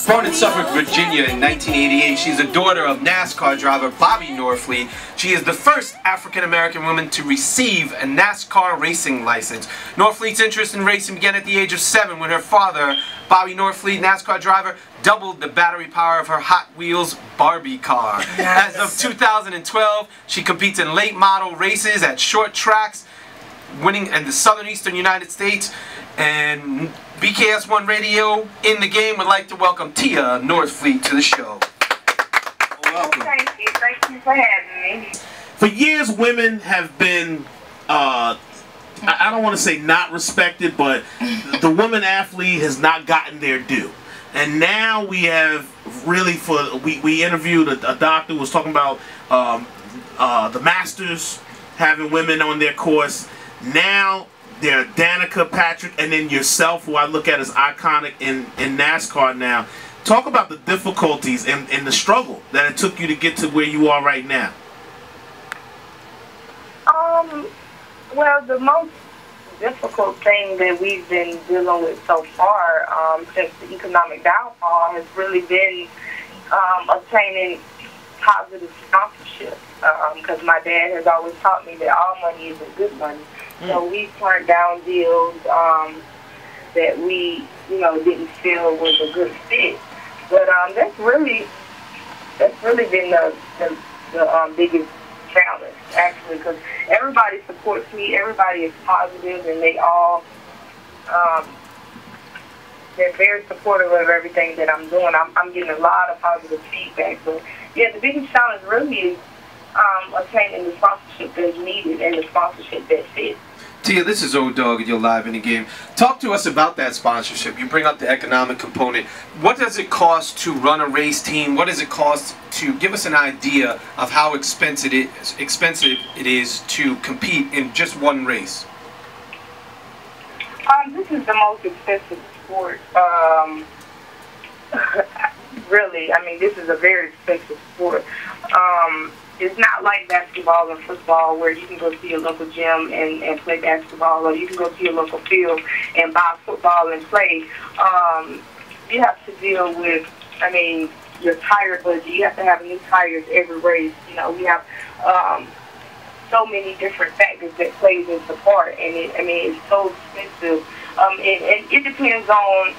Born in Suffolk, Virginia in 1988, she's the daughter of NASCAR driver Bobby NORFLEET. She is the first African-American woman to receive a NASCAR racing license. NORFLEET's interest in racing began at the age of 7 when her father, Bobby NORFLEET, NASCAR driver, doubled the battery power of her Hot Wheels Barbie car. As of 2012, she competes in late model races at short tracks, winning in the southeastern United States. And BKS1 Radio in the game would like to welcome Tia NORFLEET to the show. Welcome. Thank you for having me. For years, women have been, I don't want to say not respected, but the woman athlete has not gotten their due. And now we have really, we interviewed a doctor who was talking about the Masters having women on their course. Now they're Danica Patrick, and then yourself, who I look at as iconic in NASCAR now. Talk about the difficulties and the struggle that it took you to get to where you are right now. Well, the most difficult thing that we've been dealing with so far since the economic downfall has really been obtaining positive sponsorship. Because my dad has always taught me that all money isn't good money. So we turned down deals that we, didn't feel was a good fit. But that's really been the biggest challenge, actually, because everybody supports me. Everybody is positive, and they all they're very supportive of everything that I'm doing. I'm getting a lot of positive feedback. But yeah, the biggest challenge really is obtaining the sponsorship that's needed and the sponsorship that fits. Tia, this is Old Dog and you're live in the game. Talk to us about that sponsorship. You bring up the economic component. What does it cost to run a race team? What does it cost to give us an idea of how expensive it is to compete in just one race? This is the most expensive sport. Really, I mean, this is a very expensive sport. It's not like basketball and football where you can go to your local gym and play basketball, or you can go to your local field and buy football and play. You have to deal with, your tire budget. You have to have new tires every race. We have so many different factors that plays into part, and it's so expensive. And it depends on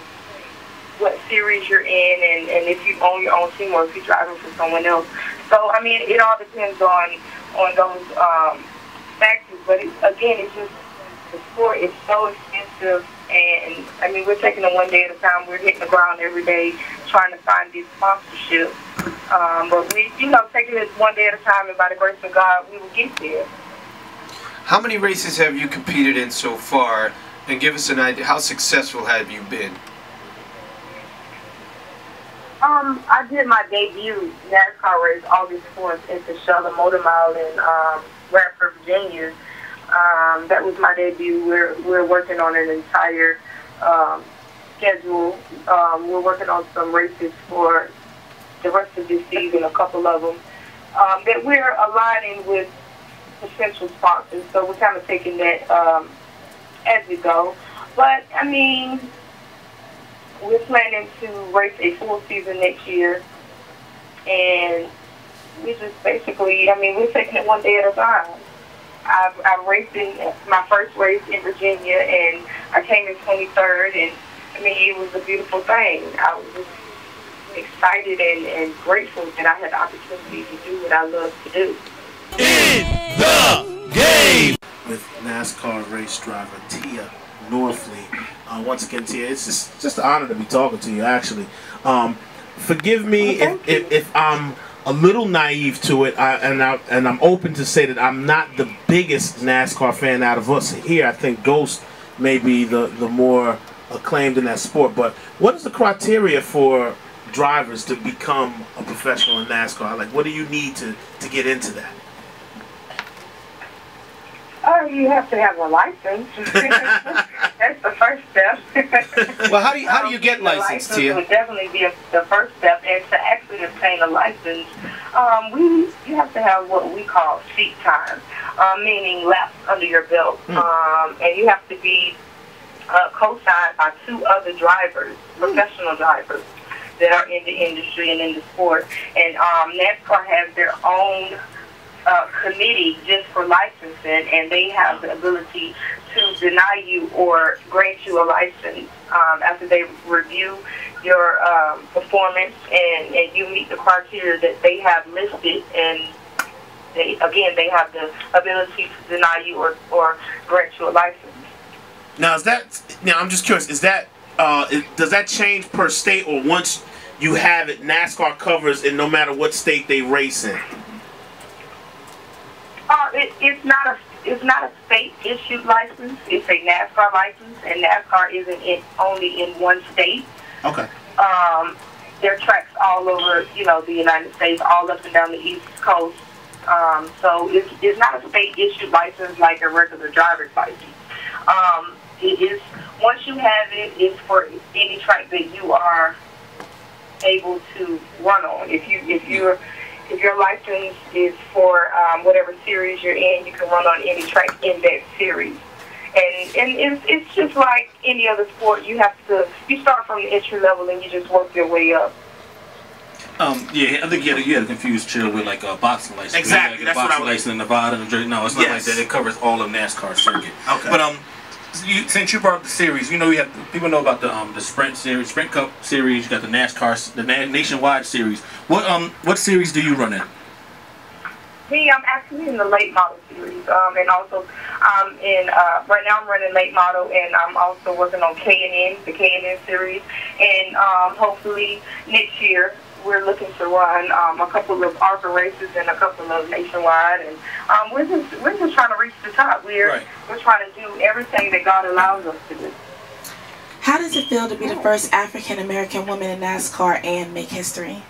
what series you're in, and if you own your own team or if you're driving for someone else. So, it all depends on those factors. But, it's just the sport is so expensive, and, we're taking it one day at a time. We're hitting the ground every day trying to find these sponsorships. But we, taking it one day at a time, and by the grace of God, we will get there. How many races have you competed in so far? And give us an idea, how successful have you been? I did my debut NASCAR race August 4th at the Charlotte Motor Mile in Radford, Virginia. That was my debut. We're working on an entire schedule. We're working on some races for the rest of this season, a couple of them, that we're aligning with potential sponsors. So we're kind of taking that as we go. But, we're planning to race a full season next year, and we just basically, we're taking it one day at a time. I raced in my first race in Virginia, and I came in 23rd, and it was a beautiful thing. I was just excited and grateful that I had the opportunity to do what I love to do. In the game with NASCAR race driver Tia NORFLEET. Once again, Tia, it's just an honor to be talking to you, actually. Forgive me if I'm a little naive to it, and I'm open to say that I'm not the biggest NASCAR fan out of us here. I think Ghost may be the more acclaimed in that sport. But what is the criteria for drivers to become a professional in NASCAR? Like, what do you need to get into that? You have to have a license. That's the first step. Well, how do you get licensed, Tia? Would definitely be the first step, and to actually obtain a license, you have to have what we call seat time, meaning laps under your belt, and you have to be co-signed by 2 other drivers, professional drivers. that are in the industry and in the sport. And NASCAR has their own committee just for licensing, and they have the ability to deny you or grant you a license after they review your performance and you meet the criteria that they have listed. And they have the ability to deny you or grant you a license. Now, I'm just curious, does that change per state, or once you have it, NASCAR covers it no matter what state they race in? It's not a state issued license. It's a NASCAR license, and NASCAR isn't only in one state. Okay. There are tracks all over, the United States, all up and down the East Coast. So it's not a state issued license like a regular driver's license. It is, once you have it, it's for any track that you are able to run on. If your license is for whatever series you're in, you can run on any track in that series. And it's just like any other sport. You start from the entry level and you just work your way up. Yeah, I think you had a confused chill with like a boxing license. Exactly, that's what I was. License in Nevada and Jersey. No, it's not like that. It covers all of NASCAR circuit. Okay. But since you brought up the series, you have people know about the Sprint series, Sprint Cup series. You got the NASCAR, the Nationwide series. What series do you run in? Me, I'm actually in the late model series, and also right now I'm running late model, and I'm also working on K&N, the K&N series, and hopefully next year we're looking to run a couple of ARCA races and a couple of nationwide, and we're just trying to reach the top. We're trying to do everything that God allows us to do. How does it feel to be the first African American woman in NASCAR and make history?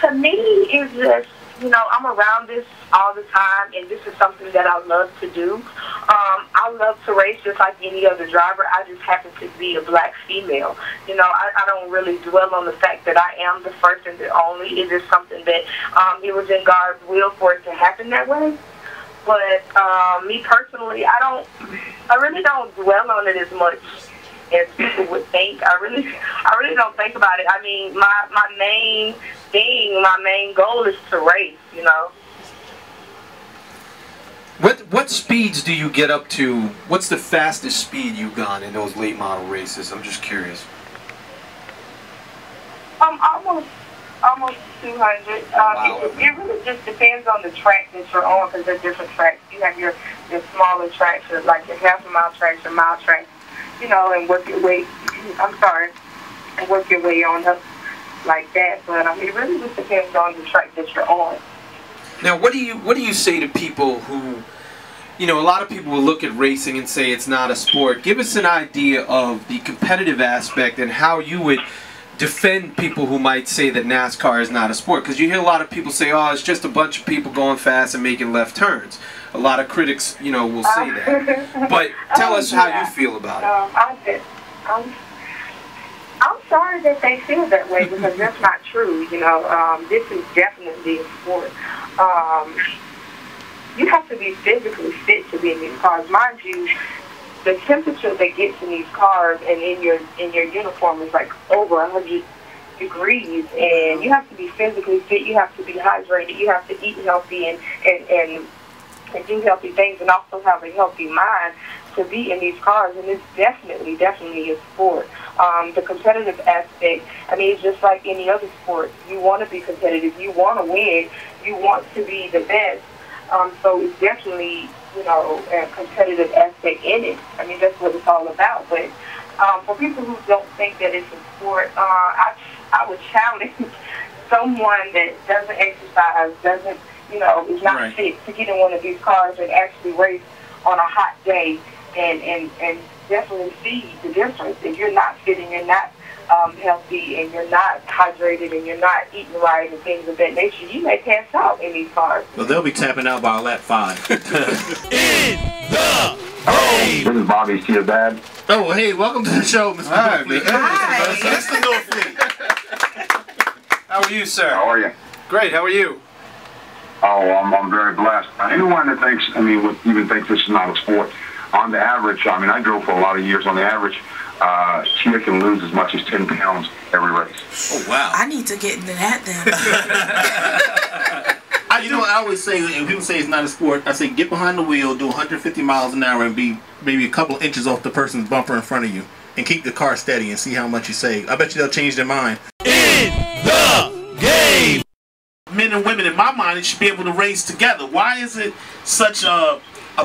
To me, it's just, I'm around this all the time, and this is something that I love to do. I love to race just like any other driver. I just happen to be a black female. I don't really dwell on the fact that I am the first and the only. It's just something that it was in God's will for it to happen that way. But me personally, I really don't dwell on it as much as people would think. I really don't think about it. I mean, my main thing, my main goal is to race, What speeds do you get up to? What's the fastest speed you've gone in those late model races? I'm just curious. Almost 200. Wow. It really just depends on the track that you're on, because they're different tracks. You have your smaller tracks, like your half-a-mile tracks, your mile tracks, and work your way. And work your way on up like that. But it really just depends on the track that you're on. Now, what do you say to people who, a lot of people will look at racing and say it's not a sport? Give us an idea of the competitive aspect and how you would defend people who might say that NASCAR is not a sport. Because you hear a lot of people say, oh, it's just a bunch of people going fast and making left turns. A lot of critics, will say that. But tell us how you feel about it. I'm sorry that they feel that way, because that's not true. This is definitely a sport. You have to be physically fit to be in these cars. Mind you, the temperature that gets in these cars and in your uniform is like over 100 degrees, and you have to be physically fit. You have to be hydrated. You have to eat healthy and do healthy things, and also have a healthy mind to be in these cars. And it's definitely a sport. The competitive aspect, it's just like any other sport. You want to be competitive. You want to win. You want to be the best. So it's definitely, a competitive aspect in it. That's what it's all about. But for people who don't think that it's a sport, I would challenge someone that doesn't exercise, is not fit to get in one of these cars and actually race on a hot day and definitely see the difference. If you're not fit and you're not healthy and you're not hydrated and you're not eating right and things of that nature, you may pass out in these cars. Well, they'll be tapping out by lap 5. In the game. This is Bobby, your dad. Oh, hey, welcome to the show, Mr. NORFLEET. Hi. Mr. NORFLEET. How are you, sir? How are you? Great. How are you? Oh, I'm very blessed. Anyone that thinks, would even think this is not a sport, on the average, I mean, I drove for a lot of years. On the average, Tia can lose as much as 10 pounds every race. Oh, wow. I need to get into that then. You know, I always say, when people say it's not a sport, I say get behind the wheel, do 150 miles an hour, and be maybe a couple inches off the person's bumper in front of you, and keep the car steady and see how much you save. I bet you they'll change their mind. In the game! Men and women, in my mind, should be able to race together. Why is it such a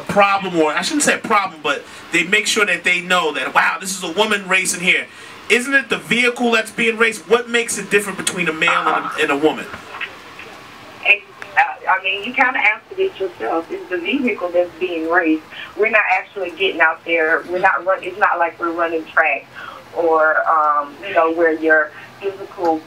problem, or I shouldn't say a problem, but they make sure that they know that, wow, this is a woman racing here. Isn't it the vehicle that's being raced? What makes it different between a male and a woman? I mean, you kind of answered it yourself. It's the vehicle that's being raced. We're not actually getting out there. We're not run. It's not like we're running track or, you know, where your physical,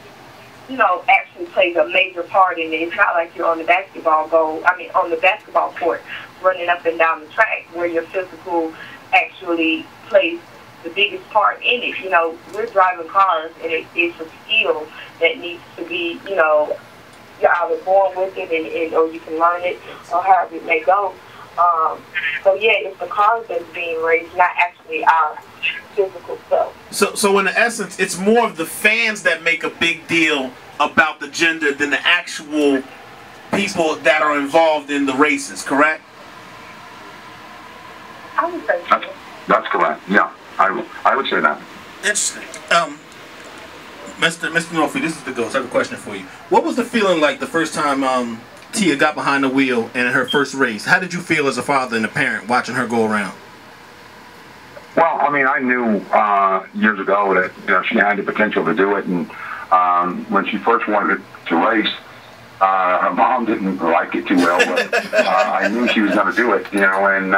you know, actually plays a major part in it. It's not like you're on the basketball on the basketball court running up and down the track where your physical actually plays the biggest part in it. You know, we're driving cars, and it's a skill that needs to be, you know, you're either born with it or you can learn it or however it may go. So yeah, it's the cars that's being raced, not actually our physical stuff. So in essence, it's more of the fans that make a big deal about the gender than the actual people that are involved in the races, correct? I would say so. That's correct. Yeah, I would say that. Interesting. Mr. NORFLEET, this is the ghost. I have a question for you. What was the feeling like the first time Tia got behind the wheel in her first race? How did you feel as a father and a parent watching her go around? Well, I mean, I knew years ago that, you know, she had the potential to do it, and when she first wanted to race, her mom didn't like it too well, but I knew she was going to do it, you know, and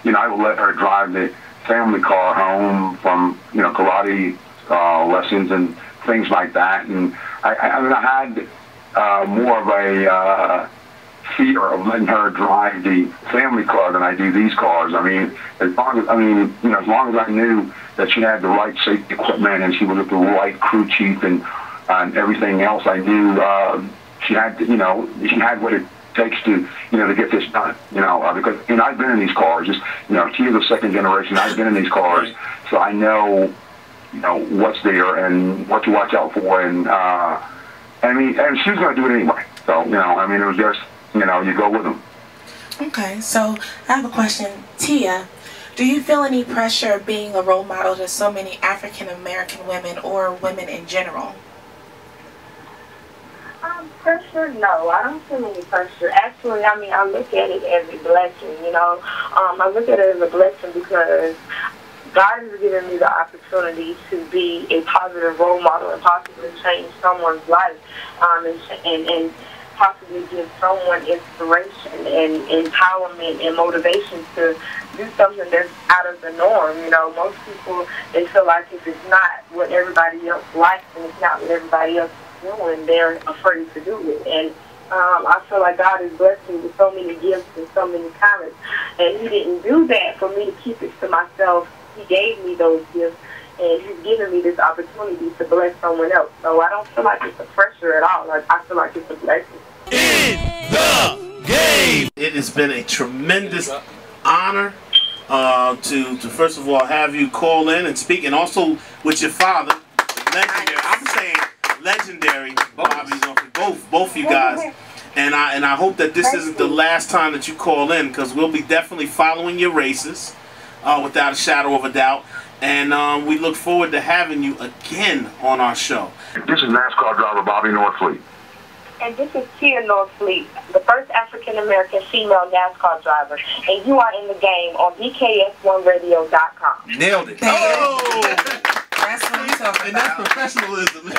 you know, I would let her drive the family car home from, you know, karate lessons and things like that, and I mean, I had more of a fear of letting her drive the family car than I do these cars. I mean, as long as I knew that she had the right safety equipment and she was with the right crew chief and everything else, I knew she had, you know, she had what it takes to, you know, to get this done. You know, because, you know, I've been in these cars. Just, you know, she's the second generation. I've been in these cars, so I know, you know, what's there and what to watch out for, and I mean, and she was going to do it anyway. So, you know, I mean, it was just, you know, you go with them. Okay, so I have a question. Tia, do you feel any pressure being a role model to so many African American women or women in general? Pressure? No, I don't feel any pressure. Actually, I mean, I look at it as a blessing, you know. I look at it as a blessing because God has given me the opportunity to be a positive role model and possibly change someone's life, and possibly give someone inspiration and empowerment and motivation to do something that's out of the norm. You know, most people, they feel like if it's not what everybody else likes and it's not what everybody else is doing, they're afraid to do it. And I feel like God has blessed me with so many gifts and so many talents, and He didn't do that for me to keep it to myself. He gave me those gifts, and He's given me this opportunity to bless someone else. So I don't feel like it's a pressure at all. I feel like it's a blessing. In the game! It has been a tremendous honor to first of all have you call in and speak, and also with your father, legendary. I'm saying legendary, both of you guys. And I hope that this isn't the last time that you call in, because we'll be definitely following your races. Without a shadow of a doubt, and we look forward to having you again on our show. This is NASCAR driver Bobby NORFLEET. And this is Tia NORFLEET, the first African-American female NASCAR driver, and you are in the game on BKS1radio.com. Nailed it. Oh! That's what I'm talking about. And that's professionalism.